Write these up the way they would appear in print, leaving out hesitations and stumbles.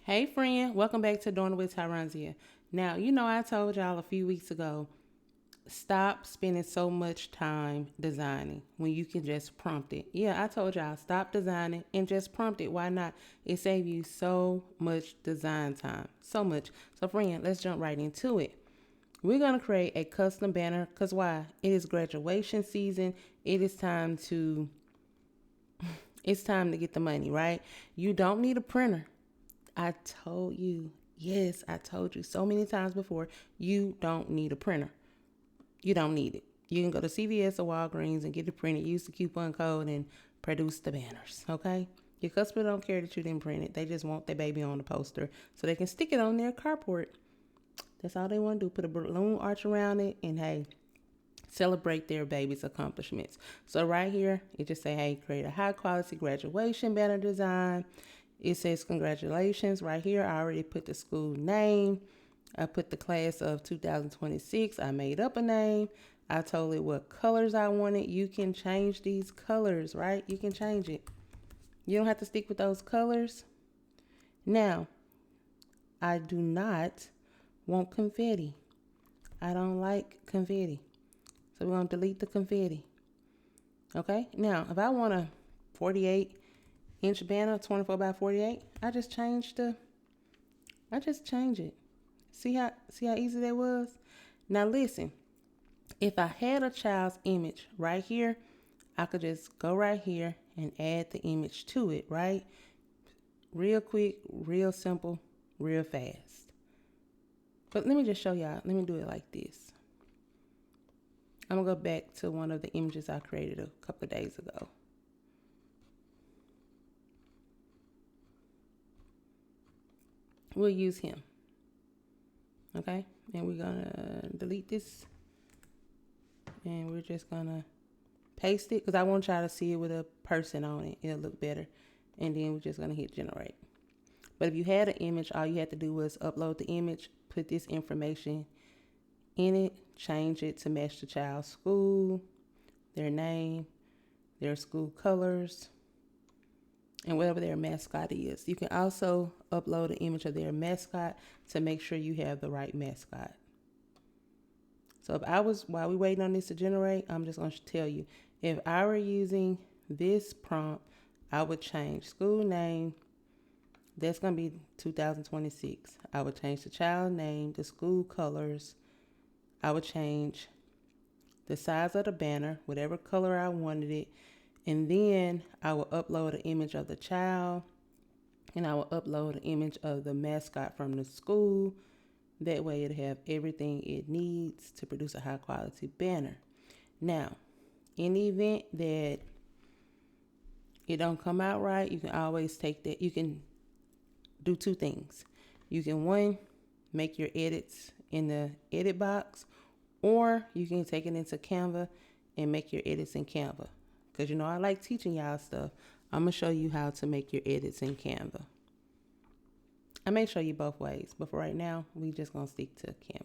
Hey friend, welcome back to Doing It with TYRUNSIAJ. Now, I told y'all a few weeks ago, stop spending so much time designing when you can just prompt it. Yeah, I told y'all, stop designing and just prompt it. Why not? It saves you so much design time. So much. So friend, let's jump right into it. We're going to create a custom banner because why? It is graduation season. It is time to get the money, right? You don't need a printer. I told you, yes, I told you so many times before, you don't need a printer. You don't need it. You can go to CVS or Walgreens and get it printed, use the coupon code, and produce the banners, okay? Your customer don't care that you didn't print it. They just want their baby on the poster so they can stick it on their carport. That's all they want to do. Put a balloon arch around it and, hey, celebrate their baby's accomplishments. So right here, it just say, hey, create a high quality graduation banner design. It says congratulations right here. I already put the school name. I put the class of 2026. I made up a name. I told it what colors I wanted. You can change these colors, right? You can change it. You don't have to stick with those colors. Now, I do not want confetti. I don't like confetti. So we're going to delete the confetti. Okay? Now, if I want a 48-inch banner, 24 by 48, I just change it. See how easy that was? Now listen, if I had a child's image right here, I could just go right here and add the image to it, right? Real quick, real simple, real fast. But let me just show y'all. Let me do it like this. I'm going to go back to one of the images I created a couple of days ago. We'll use him. Okay? And we're going to delete this. And we're just going to paste it because I want y'all to see it with a person on it. It'll look better. And then we're just going to hit generate. But if you had an image, all you had to do was upload the image, put this information in it, change it to match the child's school, their name, their school colors, and whatever their mascot is. You can also upload an image of their mascot to make sure you have the right mascot. So while we're waiting on this to generate, I'm just going to tell you, if I were using this prompt, I would change school name. That's going to be 2026. I would change the child name, the school colors. I would change the size of the banner, whatever color I wanted it. And then I will upload an image of the child. And I will upload an image of the mascot from the school. That way it'll have everything it needs to produce a high quality banner. Now, in the event that it don't come out right, you can always take that. You can do two things. You can, one, make your edits in the edit box, or you can take it into Canva and make your edits in Canva. Because I like teaching y'all stuff. I'm going to show you how to make your edits in Canva. I may show you both ways, but for right now, we just going to stick to Canva.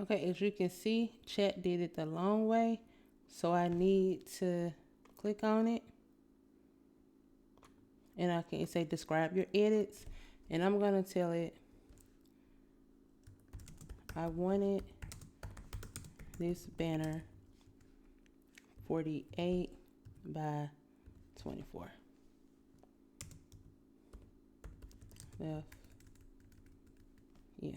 Okay, as you can see, chat did it the long way. So I need to click on it. And I can say describe your edits. And I'm going to tell it I wanted this banner 48 by 24. Left. Yeah.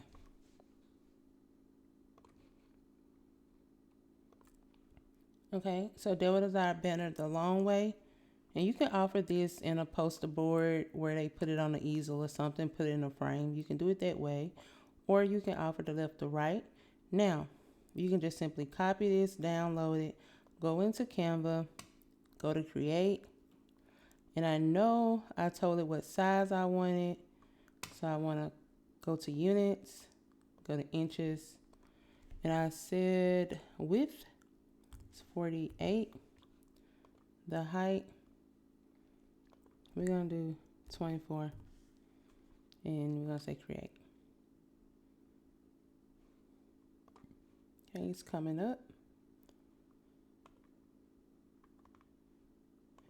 Okay, so that was our banner the long way. And you can offer this in a poster board where they put it on an easel or something, put it in a frame. You can do it that way. Or you can offer the left to right. Now, you can just simply copy this, download it, go into Canva, go to create. And I know I told it what size I wanted. So I want to go to units, go to inches. And I said width is 48. The height, we're going to do 24. And we're going to say create. Okay, it's coming up.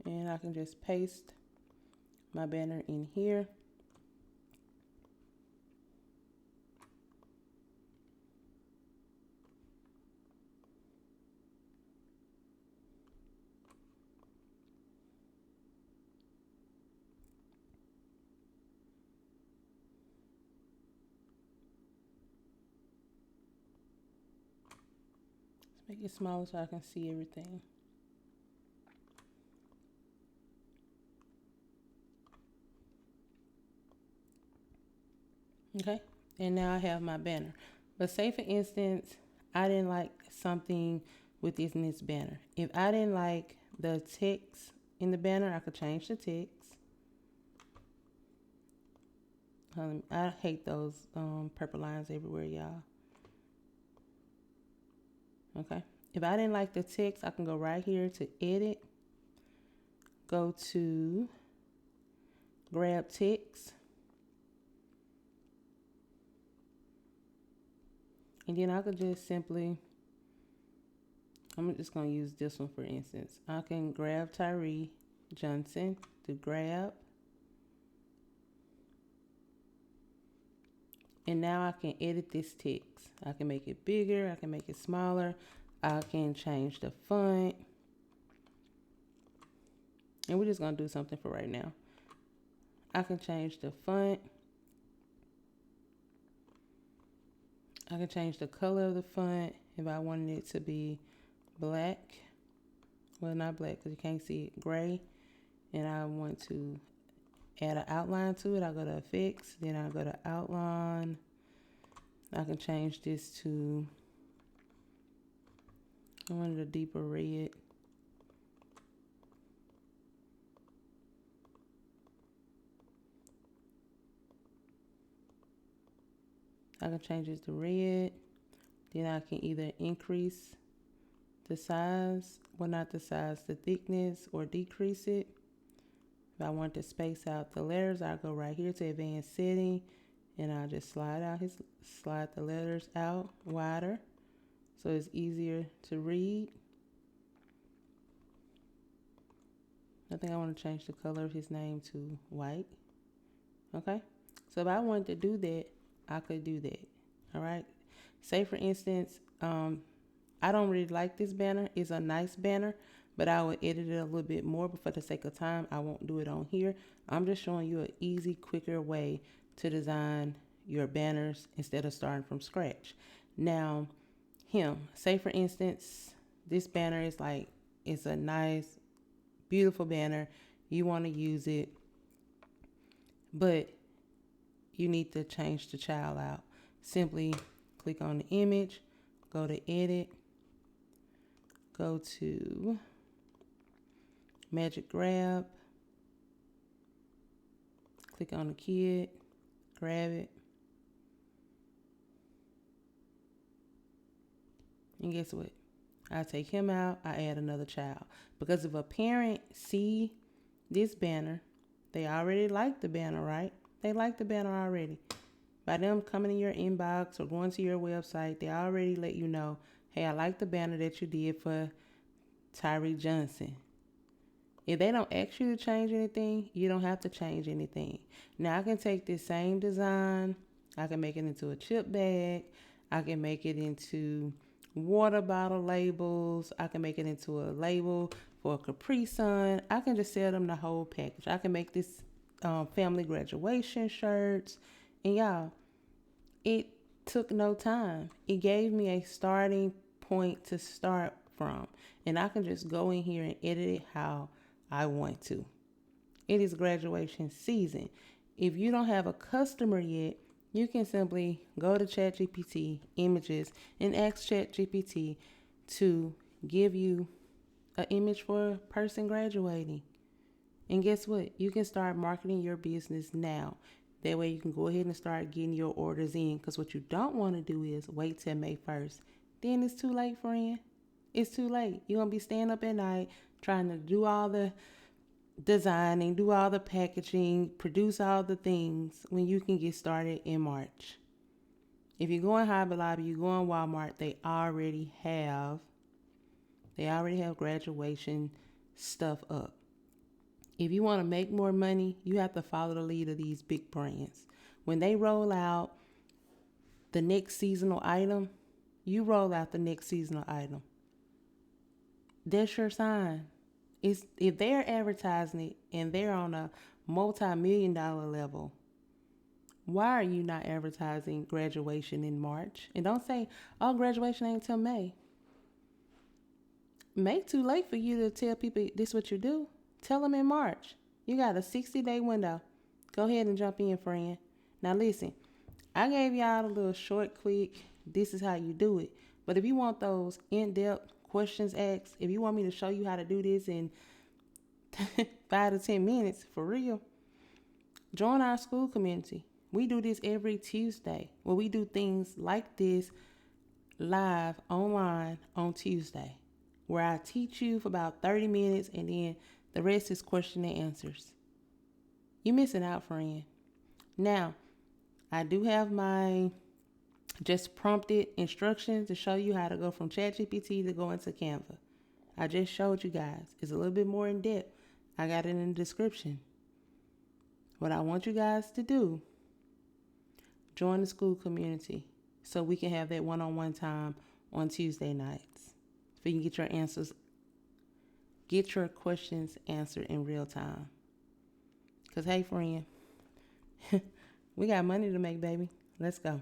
And I can just paste my banner in here. Let's make it smaller so I can see everything. Okay, and now I have my banner. But say for instance, I didn't like something within this banner. If I didn't like the text in the banner, I could change the text. I hate those purple lines everywhere, y'all. Okay, if I didn't like the text, I can go right here to edit, go to grab text, and then I could just simply, I'm just going to use this one for instance. I can grab Tyree Johnson to grab. And now I can edit this text. I can make it bigger. I can make it smaller. I can change the font. And we're just going to do something for right now. I can change the font. I can change the color of the font if I wanted it to be black. Well, not black because you can't see it, gray. And I want to add an outline to it. I go to effects, then I go to outline. I can change this to, I wanted a deeper red. I can change this to red. Then I can either increase the size, well not the size, the thickness, or decrease it. If I want to space out the letters, I'll go right here to advanced setting, and I'll just slide the letters out wider so it's easier to read. I think I want to change the color of his name to white. Okay, so if I wanted to do that, I could do that. All right, say for instance, I don't really like this banner. It's a nice banner, but I will edit it a little bit more, but for the sake of time, I won't do it on here. I'm just showing you an easy, quicker way to design your banners instead of starting from scratch. Now, say for instance, this banner is like, it's a nice, beautiful banner. You want to use it, but you need to change the child out. Simply click on the image, go to edit, go to Magic Grab, click on the kid, grab it, and guess what? I take him out, I add another child. Because if a parent see this banner, they already like the banner, right? They like the banner already. By them coming in your inbox or going to your website, they already let you know, hey, I like the banner that you did for Tyree Johnson. If they don't ask you to change anything, you don't have to change anything. Now I can take this same design, I can make it into a chip bag, I can make it into water bottle labels, I can make it into a label for a Capri Sun. I can just sell them the whole package. I can make this family graduation shirts. And y'all, it took no time. It gave me a starting point to start from. And I can just go in here and edit it how I want to. It is graduation season. If you don't have a customer yet, you can simply go to ChatGPT images and ask ChatGPT to give you an image for a person graduating. And guess what? You can start marketing your business now. That way you can go ahead and start getting your orders in. Because what you don't want to do is wait till May 1st. Then it's too late, friend. It's too late. You're going to be staying up at night trying to do all the designing, do all the packaging, produce all the things when you can get started in March. If you go in Hobby Lobby, you go in Walmart, they already have graduation stuff up. If you want to make more money, you have to follow the lead of these big brands. When they roll out the next seasonal item, you roll out the next seasonal item. That's your sign. If they're advertising it and they're on a multi-million-dollar level, why are you not advertising graduation in March? And don't say, oh, graduation ain't till May. May too late for you to tell people this is what you do. Tell them in March. You got a 60-day window. Go ahead and jump in, friend. Now listen, I gave y'all a little short, quick, this is how you do it. But if you want those in-depth questions asked, if you want me to show you how to do this in 5 to 10 minutes, for real, join our school community. We do this every Tuesday, where we do things like this live online on Tuesday, where I teach you for about 30 minutes and then the rest is question and answers. You're missing out, friend. Now, I do have my just prompted instructions to show you how to go from ChatGPT to go into Canva. I just showed you guys. It's a little bit more in depth. I got it in the description. What I want you guys to do, join the school community so we can have that one-on-one time on Tuesday nights. So you can get your answers, get your questions answered in real time. Because, hey, friend, we got money to make, baby. Let's go.